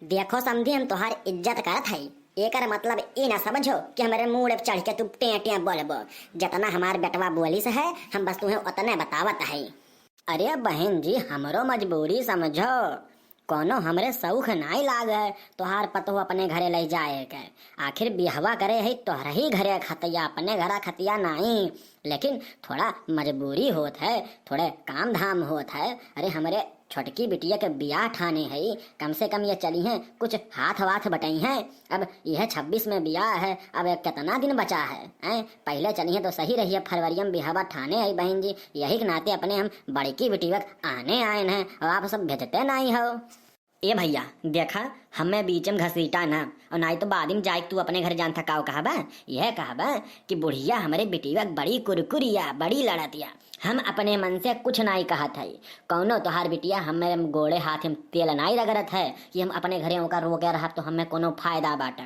देखो समझी हम तोहार इज्जत करत हई। एकर मतलब ई ना समझो कि हमारे मुंह पे चढ़ के तू टे टे बोलबो। जितना हमार बेटवा बोली से है हम बस तुम्हें उतने बतावत हई। अरे बहन जी हमरो मजबूरी समझो। कोनो हमरे सौख नाई लागे तोहार पतो अपने घरे ले जाए के। आखिर बिहवा करे है तोहरा ही घरे खतिया, अपने घरा खतिया नहीं। लेकिन थोड़ा मजबूरी होत है, थोड़े काम धाम होत है। अरे हमरे छोटकी बिटिया के बियाह ठाने है, कम से कम ये चली हैं कुछ हाथ वाथ बटाई हैं। अब यह 26 में बियाह है, अब कितना दिन बचा है। पहले चली हैं तो सही रही है, फरवरी में बिहावा ठाने है बहन जी। यही के नाते अपने हम बड़की बिटिया आने आए हैं और आप सब भेजते नहीं हो। ए भैया देखा हमें बीच में घसीटा ना, और नहीं तो बाद में जाए तू अपने घर जान थकाओ कहबा। यह कहबा कि बुढ़िया हमारे बिटिया बड़ी कुरकुरिया, बड़ी लड़तिया। हम अपने मन से कुछ नहीं कहत है। कौनो तोहार बिटिया हमें गोड़े हाथ में तेल नहीं रगड़त है कि हम अपने घरे ओकर रोके रह तो हमें कोनो फायदा बाटे।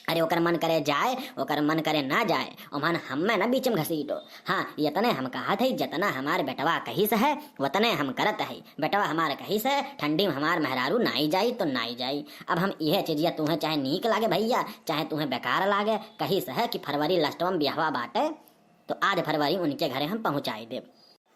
अरे ओकर मन करे जाए, ओकर मन करे ना जाए, ओमन हमें ना बीच में घसीटो। हाँ इतने हम कहत है जितना हमार बेटवा कही से है उतने हम करत है। बेटवा हमार कही से ठंडी में हमार मेहरारू नाई जाई तो नाई जाई। अब हम यह चीजिया तुम्हें चाहे नीक लागे भैया, चाहे तुम्हें बेकार लागे, कही से है कि फरवरी लास्टवा में ब्याहवा बाटे तो आज फरवरी उनके घरे हम पहुँचाई देव।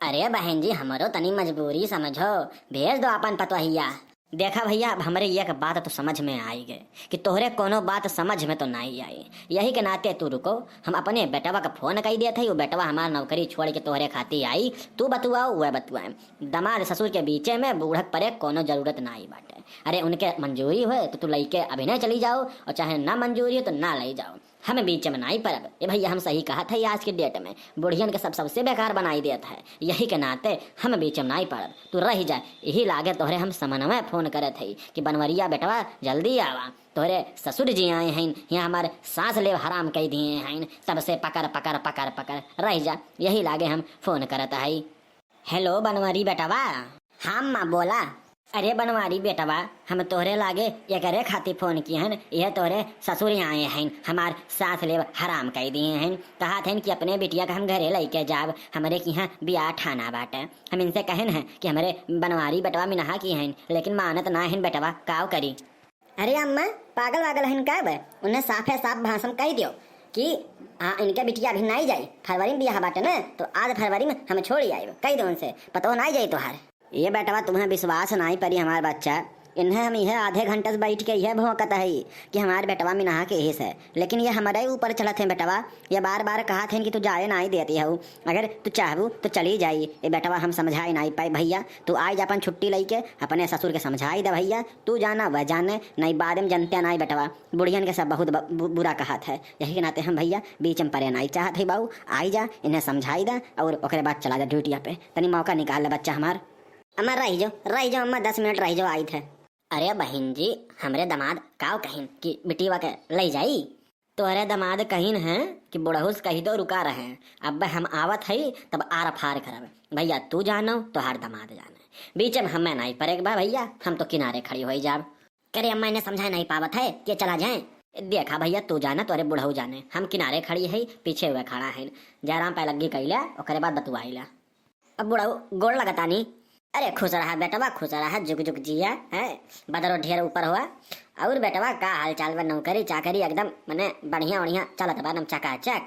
अरे बहन जी हमरो तनी मजबूरी समझो, भेज दो अपन पतवहिया। देखा भैया अब हमारे एक बात तो समझ में आई गए कि तोहरे कोनो बात समझ में तो नहीं आई। यही के नाते तू रुको, हम अपने बेटवा का फोन कर दिया था। वो बेटवा हमारा नौकरी छोड़ के तोहरे खाती आई, तू बतुआओ वह बतुआए। दमाद ससुर के बीचे में बूढ़क परे कोनो जरूरत नहीं बाटे। अरे उनके मंजूरी हो तो तू लई के अभिनय चली जाओ, और चाहे ना मंजूरी हो तो ना ले जाओ, हमें बीच में नहीं परब। ये भैया हम सही कहा था, आज के डेट में बुढ़ियन के सबसे बेकार बनाई देता है। यही के नाते हम बीच में नहीं पड़ब, तू रह जाए। यही लागे तोहरे हम समन्वय फोन करे थे कि बनवरिया बेटवा जल्दी आवा, तोहरे ससुर जी आए हैं यहाँ हमारे सांस ले हराम कह दिए हैं, तब से पकड़ पकड़ पकड़ पकड़ रह जा। यही लागे हम फोन करता है। हेलो बनवारी बेटवा। हाँ माँ बोला। अरे बनवारी बेटवा हम तोहरे लागे ये करे खातिर फोन किए हैं। यह तोहरे ससुर आए हैं, हमार सास ले हराम कह दिए हैं। कहा थे कि अपने बिटिया का हम घरे लेके जाब, हमारे की यहाँ ब्याह ठाना बाटे। हम इनसे कहन हैं कि हमारे बनवारी बेटवा मिनहा की हैं, लेकिन मानत ना है बेटवा, काव करी। अरे अम्मा पागल वागल है कब, उन्हें साफ है साफ भाषण कह दियो कि हाँ इनके बिटिया अभी नहीं जाई, फरवरी में ब्याह बाटे ना तो आज फरवरी में हमें छोड़ी आई। कह दो उनसे पतो नहीं जाई तोहार। ये बेटवा तुम्हें विश्वास नहीं परी हमार बच्चा, इन्हें हम यह आधे घंटे से बैठ के यह भौंकत है कि हमारे बेटवा में नहा के हिस है, लेकिन ये हमारे ऊपर चलत है बेटवा। ये बार बार कहा थे कि तू जाए नहीं देती हो, अगर तू चाहबू तो चली जाई। ये बेटवा हम समझाई नहीं पाई भैया, तू आज अपन छुट्टी लेके अपने ससुर के समझाई दे भैया। तू जाना वह जाने नहीं, बाद में जनते नहीं बेटवा, बुढ़ियन के सब बहुत बुरा कहा है। यही के नाते हम भैया बीच में परे नहीं चाहते है। बाबू आई जा, इन्हें समझाई दा और ओकरे बाद चला जा ड्यूटिया पे। तनी मौका निकाल ले बच्चा हमार। अम्मा रह जाओ अम्मा 10 मिनट रह जाओ आई थे। अरे बहन जी हमरे दमाद काव कहीन कि बिटिया के ले जाई, तो अरे दमाद कहीन है कि बुढ़हुस कही तो रुका रहे। अब हम आवत है तब आर फार करब भैया, तू जानो तो हर दमाद जाने, बीच में हमें नहीं पड़ेगा बा भैया, हम तो किनारे खड़ी हो जाब। करे अम्मा इन्हें समझा नहीं पावत है कि चला जाए। देखा भैया तू जाना तो अरे बुढ़ऊ जाने, हम किनारे खड़ी है पीछे हुए खड़ा है। जयराम पै लगी कैला ओकरे बाद बतुआईला। अब बुढ़ऊ गोड़ लगता नहीं। अरे खुश रहा बेटवा, खुश रहा, जुग जुग जिया है, बदरो ढेर ऊपर हुआ। और बेटवा का हाल चाल बा, नौकरी चाकरी एकदम मने बढ़िया बढ़िया चलत बा नम चकाचक।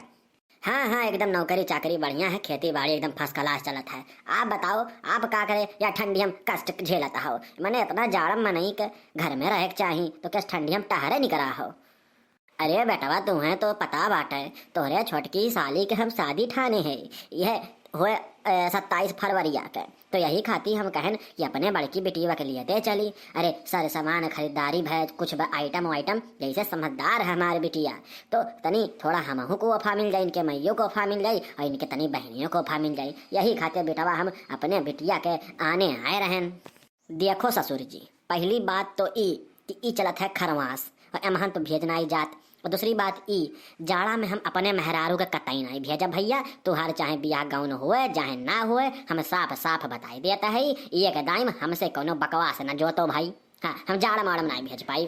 हाँ एकदम नौकरी चाकरी बढ़िया है, खेती बाड़ी एकदम फर्स्ट क्लास चलत है। आप बताओ आप का करे या ठंडी हम कष्ट झेलता हो, मैंने इतना जाड़म में नहीं के घर में रह चाहिए तो क्या ठंडी हम टहरे नहीं करा हो। अरे बेटवा तुम्हें तो पता बाटे तोहरे छोटकी साली के हम शादी ठाने है, यह हुए 27 फरवरी आके, तो यही खाती हम कहन कि अपने बड़की बेटिया के लिए दे चली। अरे सर सामान खरीदारी भैज कुछ आइटम वाइटम, जैसे समझदार है हमारी बिटिया तो तनी थोड़ा हमहू को वफा मिल जाए, इनके मैयों को वफा मिल जाए और इनके तनी बहनियों को वफा मिल जाए। यही खाते बेटवा हम अपने बिटिया के आने आए रहन। देखो ससुर जी पहली बात तो ई चलत है खरवास और एमहन तो भेजना ही जात, और दूसरी बात ई जाड़ा में हम अपने मेहरारू का कतई नहीं भेजा भैया। तुहार चाहे बियाह गाउन हुए चाहे ना हुए हम साफ साफ बताई देता है, ये के दाइम हमसे कोनो बकवास न जोतो भाई। हाँ हम जाड़ा माड़ा में नहीं भेज पाई।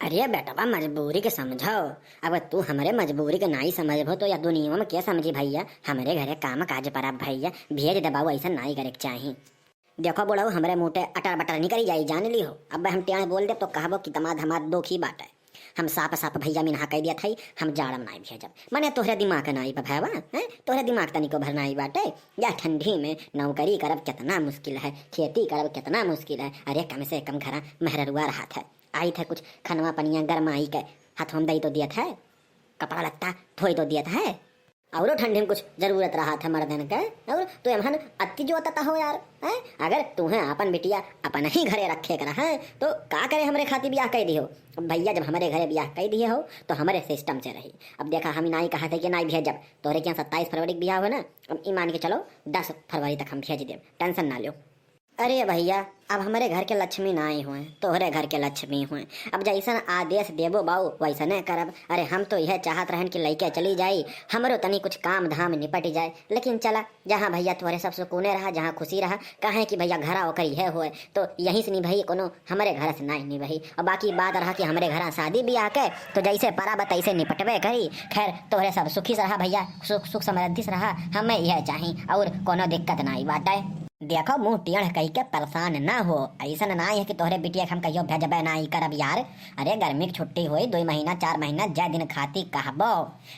अरे बेटवा मजबूरी के समझो, अब तू हमारे मजबूरी के नहीं समझबो तो या दुनिया में क्या समझी भैया। हमारे घरे काम काज पर भैया भेज दे बाबू, ऐसा नहीं करे चाहिए। देखो बुढ़ऊ हमरे मुँह अटर बटर नहीं करी जाई जान ली हो। अब हम टेढ़े बोल दे तो कहबो कि दमाद हमार दो ही बात है। हम साफ साफ भैया मिनहा कह दिया था हम जाड़म नाई भेजब। मने तोहरे दिमाग नाई भैया है, तोहरे दिमाग तनिको भरना ही बाटे। या ठंडी में नौकरी करब कितना मुश्किल है, खेती करब कितना मुश्किल है। अरे कम से कम घरा मेहरुआ रहा था, आई थे कुछ खनवा पनिया गरमाई के हाथ हम दई तो दिया था, कपड़ा लत्ता धोई तो दिया था। और ठंडी में कुछ जरूरत रहा था मर्दन का। और तू एमहन अति जो आता हो यार है। अगर तुम्हें अपन बिटिया अपन ही घरे रखे कर है तो का करे हमरे खातिर ब्याह कह दियो। अब भैया जब हमारे घरे ब्याह कह दिए हो तो हमारे सिस्टम से रही। अब देखा हम नाई कहा थे कि नाई भेजब, तोहरे क्या 27 फरवरी के ब्याह हो ना, अब ईमान के चलो 10 फरवरी तक हम भेज देव, टेंशन ना लो। अरे भैया अब हमारे घर के लक्ष्मी ना आए हुए, तोहरे घर के लक्ष्मी हुए। अब जैसन आदेश देबो बाऊ वैसने करब। अरे हम तो यह चाहत रहन कि लइके चली जाई, हमरो तनी कुछ काम धाम निपट जाए। लेकिन चला जहाँ भैया तोहरे सब सुकूने रहा, जहाँ खुशी रहा, कहे कि भैया घरा ओकर यह हुए तो यहीं से नहीं भई कोनो हमारे घर से नहीं भई। और बाकी बात रहा कि हमारे घर शादी ब्याह के तो जैसे पराब तैसे निपटबे करी। खैर तोहरे सब सुखी से रहा भैया, सुख समृद्धि से रहा, हमें यह चाही और कोनो दिक्कत नहीं बाटे। देखो मुँह टेढ़ कही के परेशान ना हो, ऐसा ना है कि तोहरे बिटिया हम कहियो भेजबे ना करब यार। अरे गर्मी की छुट्टी हुई 2 महीना 4 महीना जय दिन खाती कहबो,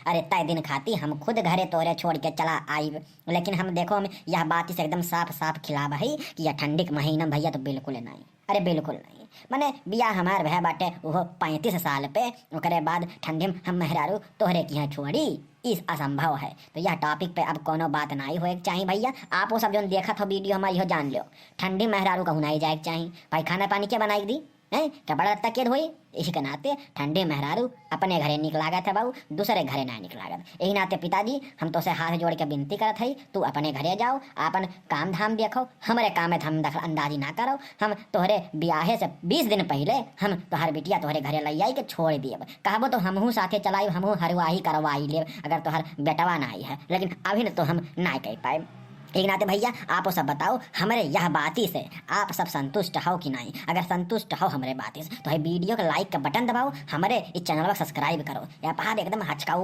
अरे तय दिन खाती हम खुद घरे तोहरे छोड़ के चला आई। लेकिन हम देखो हम यह बात से एकदम साफ साफ खिलाब है कि यह ठंडी के महीना भैया तो बिल्कुल नहीं, अरे बिल्कुल नहीं। मने बियाह हमार भय बाटे वो 35 साल पे, ओकरे बाद ठंडी में हम मेहरारू तोहरे की यहाँ छोड़ी, इस असंभव है। तो यह टॉपिक पे अब कोनो बात नहीं होए चाहिए भैया। आप वो सब जो देखा था वीडियो हमारी हो जान लो, ठंडी मेहरारू का हुनाई जाए चाहिए भाई। खाना पानी क्या बनाई दी है, कपड़ा लत्ता के धोई, इसी के नाते ठंडे मेहरारू अपने घरे निकलागत है बाबू, दूसरे घरे ना निकलागत। यही नाते पिताजी हम तो से हाथ जोड़ के विनती करत है, तू अपने घरे जाओ, अपन काम धाम देखो, हमारे काम में हम दखल अंदाजी ना करो। हम तोहरे ब्याहे से 20 दिन पहले हम तोहर बिटिया तोहरे घरे लई आई के छोड़ दिए, कहबो तो हमहू साथे चलाई, हमहू हरवाही करवाई ले अगर तोहर बेटवा ना आई है। लेकिन अभी तो हम ना कह पाए। एक नाते भैया आप सब बताओ हमारे यह बाती से आप सब संतुष्ट हो कि नहीं। अगर संतुष्ट हो हमारे बाती से तो वीडियो का लाइक का बटन दबाओ, हमारे इस चैनल को सब्सक्राइब करो। या पहाड़ एकदम हचका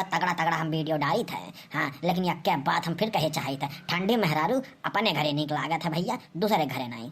तगड़ा तगड़ा हम वीडियो डाली थे। हाँ लेकिन यह क्या बात हम फिर कहे चाहे थे, ठंडी मेहरारू अपने घरे निकला गया था भैया, दूसरे घरे नहीं।